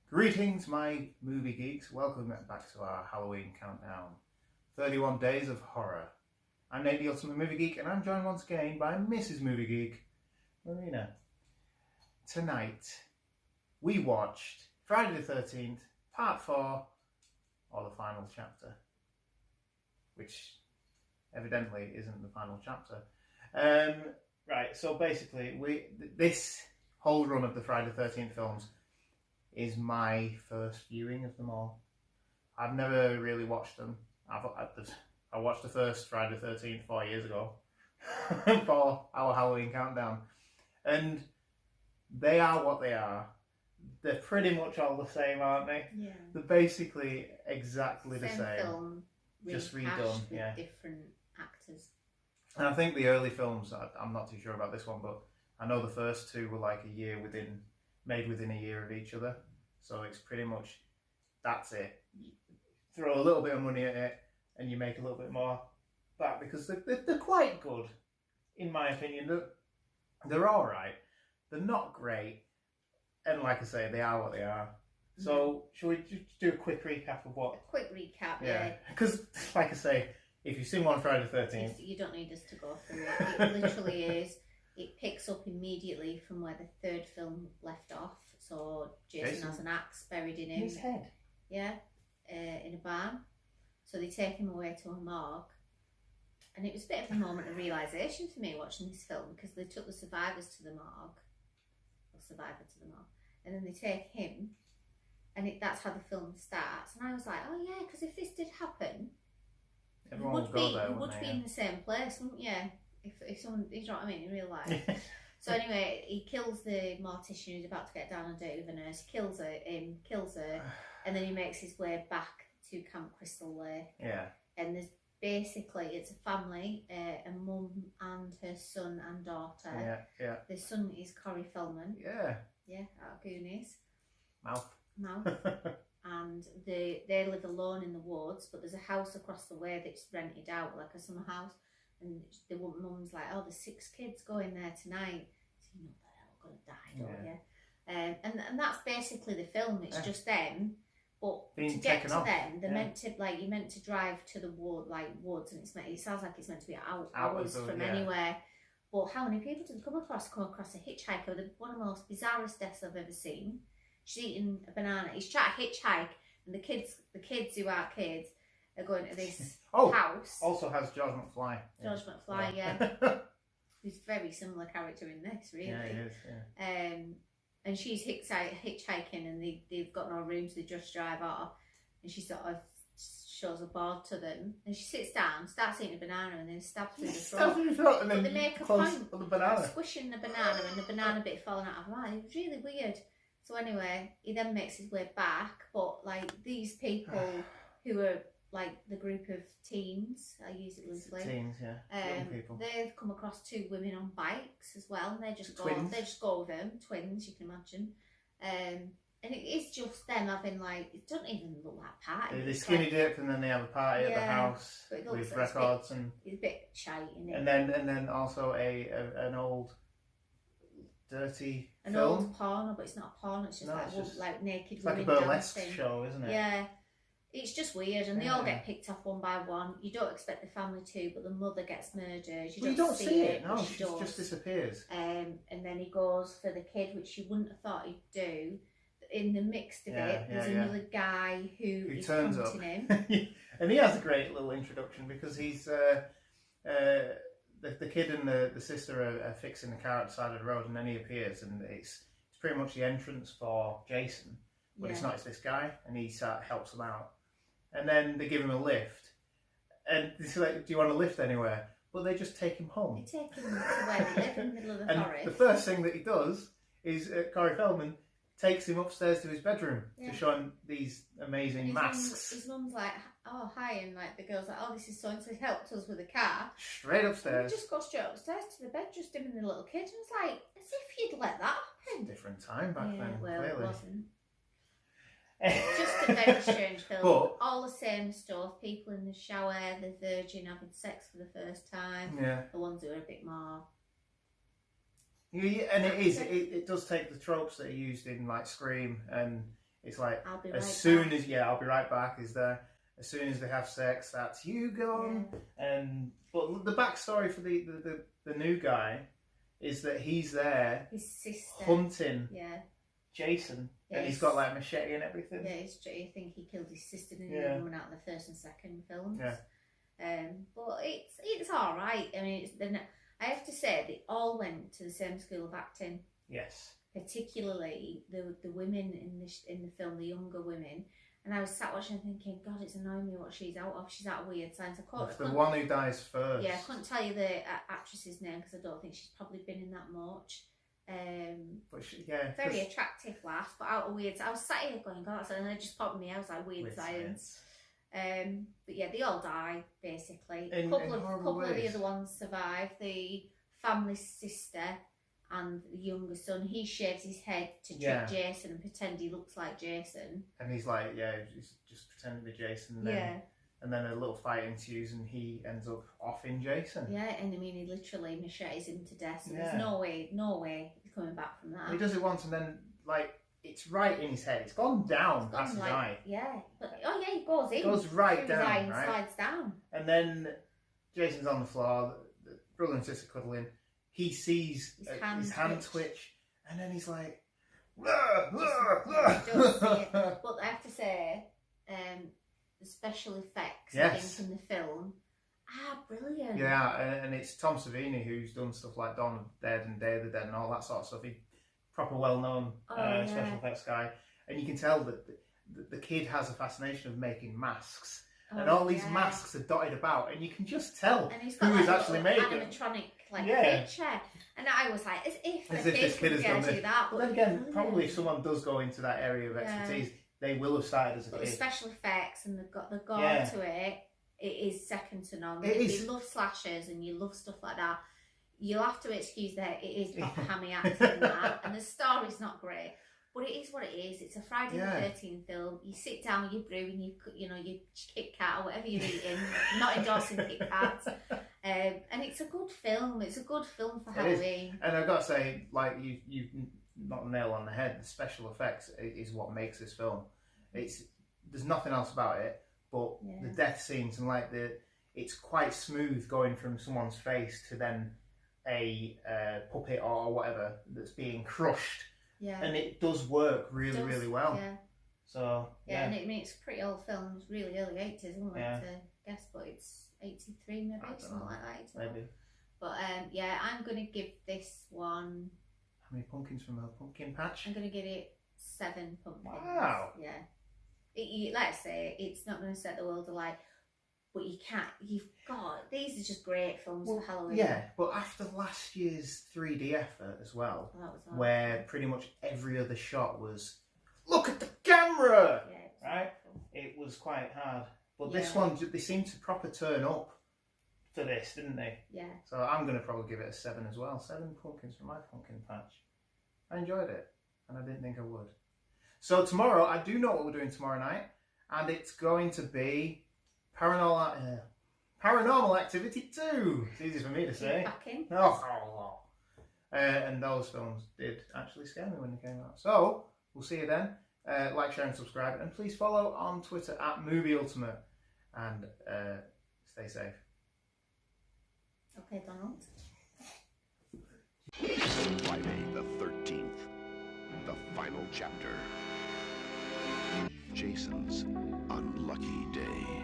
Greetings, my movie geeks. Welcome back to our Halloween countdown. 31 Days of Horror. I'm Nate, the Ultimate Movie Geek, and I'm joined once again by Mrs. Movie Geek, Marina. Tonight, we watched Friday the 13th, Part 4, or the final chapter, which evidently isn't the final chapter. Right, so basically, this whole run of the Friday the 13th films is my first viewing of them all. I've never really watched them. I watched the first Friday the 13th 4 years ago for our Halloween countdown. And they are what they are. They're pretty much all the same, aren't they? Yeah. They're basically exactly the same. Film, just redone, with yeah. different actors. And I think the early films, I'm not too sure about this one, but I know the first two were like made within a year of each other. So it's pretty much, that's it. You throw a little bit of money at it and you make a little bit more back, because they're quite good, in my opinion. They're all right. They're not great. And like I say, they are what they are. So shall we just do a quick recap of what? A quick recap, yeah. Because like I say, if you've seen one Friday the 13th... You don't need us to go through it. It literally is. It picks up immediately from where the third film left off. So Jason has an axe buried in his head. Yeah, in a barn. So they take him away to a morgue. And it was a bit of a moment of realisation for me watching this film, because they took the survivors to the morgue. Or survivor to the morgue. And then they take him. And that's how the film starts. And I was like, oh yeah, because if this did happen, everyone would go there, you would be in the same place, wouldn't you? If someone, you know what I mean, in real life. So anyway, he kills the mortician who's about to get down on date with a nurse. He kills her, and then he makes his way back to Camp Crystal Lake. Yeah. And there's basically, it's a family, a mum and her son and daughter. Yeah, yeah. The son is Corey Feldman. Yeah. Yeah, out of Goonies. Mouth. And they live alone in the woods, but there's a house across the way that's rented out, like a summer house. And the mum's like, oh, there's 6 kids going there tonight. So you know they're all going to die, don't you? And that's basically the film. It's just them. But to get to them, they're meant to, like, you're meant to drive to the woods, and it sounds like it's meant to be hours from anywhere. But how many people did they come across a hitchhiker? One of the most bizarrest deaths I've ever seen. She's eating a banana. He's trying to hitchhike, and the kids who aren't kids are going to this house. Also has George McFly. George McFly, yeah. He's a very similar character in this, really. Yeah, he is, yeah. And she's hitchhiking, and they've got no rooms, they just drive off. And she sort of shows a board to them, and she sits down, starts eating a banana, and then stabs through the throat. And then they make a point of the banana. Squishing the banana, and the banana bit falling out of her mouth. It was really weird. So anyway, he then makes his way back, but like these people who are like the group of teens, I use it loosely. Teens, yeah. Young people. They've come across 2 women on bikes as well, and they just go with them, twins, you can imagine. And it is just them having, like, it doesn't even look like a party. They skinny dip, and then they have a party at the house with records, and it's a bit shy, isn't it? And then also an old dirty film. Old porno, but it's not a porno. It's just like naked women dancing. Like a burlesque show, isn't it? Yeah. It's just weird, and they all get picked off one by one. You don't expect the family to, but the mother gets murdered. You don't see it. No, she just disappears. And then he goes for the kid, which you wouldn't have thought he'd do. In the mix of it, there's another guy who is turns up. Him. And he has a great little introduction, because he's the kid and the sister are fixing the car at the side of the road, and then he appears, and it's pretty much the entrance for Jason, but it's not. It's this guy, and he helps them out, and then they give him a lift, and he's like, "Do you want a lift anywhere?" But they just take him home. They take him to where they live in the middle of the forest. The first thing that he does is Corey Feldman takes him upstairs to his bedroom Yeah. to show him these amazing masks. His mum's like, oh, hi, and like the girl's like, oh, this is so-and-so, he helped us with the car. Straight And upstairs. we just go straight upstairs to the bed, just him and the little kid. And it's like, as if you'd let that happen. Different time back then, well, clearly. it wasn't. Just a very strange film. But all the same stuff. People in the shower, the virgin having sex for the first time. yeah. The ones who are a bit more. Yeah, and it does take the tropes that are used in like Scream, and it's like I'll be as right soon back. as I'll be right back is there. As soon as they have sex, that's you gone. And but the backstory for the new guy is that he's there His sister. hunting Yeah. Jason, and he's Yes. got like machete and everything. Yeah, it's true. I think he killed his sister and Yeah. he went out in the first and second films. Yeah. But it's all right. I mean, I have to say they all went to the same school of acting. Yes. Particularly the women in the film, the younger women. And I was sat watching thinking, God, it's annoying me what she's out of. She's out of Weird Science. The one who dies first. Yeah, I couldn't tell you the actress's name because I don't think she's probably been in that much. But yeah, Very attractive lass, but out of Weird. I was sat here going, God, and it just popped me. I was like, Weird Science. But yeah, they all died basically. A couple of the other ones survived. The family sister and the younger son, he shaves his head to trick Jason and pretend he looks like Jason. And he's like, he's just pretending to be Jason. And then a little fight ensues, and he ends up offing Jason. Yeah, and I mean, he literally machetes him to death. So there's no way he's coming back from that. He does it once, and then like it's right in his head. It's gone down past his eye. Yeah, but he goes in. It goes right down, his eye and right? slides down. And then Jason's on the floor. The brother and sister cuddling. He sees his hand twitch, and then he's like, He does see it. But I have to say, the special effects I think in the film are brilliant. Yeah, and it's Tom Savini who's done stuff like Dawn of the Dead and Day of the Dead and all that sort of stuff. He's proper well-known special effects guy, and you can tell that the kid has a fascination of making masks. And all these masks are dotted about, and you can just tell who is actually made them. Animatronic picture, and I was like, as if this kid has done this. But then again, probably if someone does go into that area of expertise, they will have started as a kid. The special effects and the gore to it is second to none. If you love slashers and you love stuff like that, you'll have to excuse that it is proper hammy acting that, and the story's not great. But it is what it is. It's a Friday the 13th film. You sit down with your brew and your Kit Kat or whatever you're eating. I'm not endorsing Kit Kats. And it's a good film. It's a good film for Halloween. And I've got to say, like you've not the nail on the head. The special effects is what makes this film. There's nothing else about it, but the death scenes and it's quite smooth going from someone's face to then a puppet or whatever that's being crushed. Yeah. And it does work really well. Yeah. So and I mean it's a pretty old film. It's really early 80s, I wouldn't like to guess, but it's 83 maybe, something like that. Maybe. But I'm gonna give this one. How many pumpkins from a pumpkin patch? I'm gonna give it 7 pumpkins. Wow. Yeah. Like I say, it's not gonna set the world alight. But these are just great films for Halloween. Yeah, but after last year's 3D effort as well, where pretty much every other shot was, look at the camera! Right? It was quite hard. But this one, they seemed to proper turn up for this, didn't they? Yeah. So I'm going to probably give it a 7 as well. 7 pumpkins from my pumpkin patch. I enjoyed it, and I didn't think I would. So tomorrow, I do know what we're doing tomorrow night, and it's going to be Paranormal Activity 2. It's easy for me to say. And those films did actually scare me when they came out. So, we'll see you then. Like, share and subscribe. And please follow on Twitter at Movie Ultimate. And stay safe. Okay, Donald. Friday the 13th. The final chapter. Jason's unlucky day.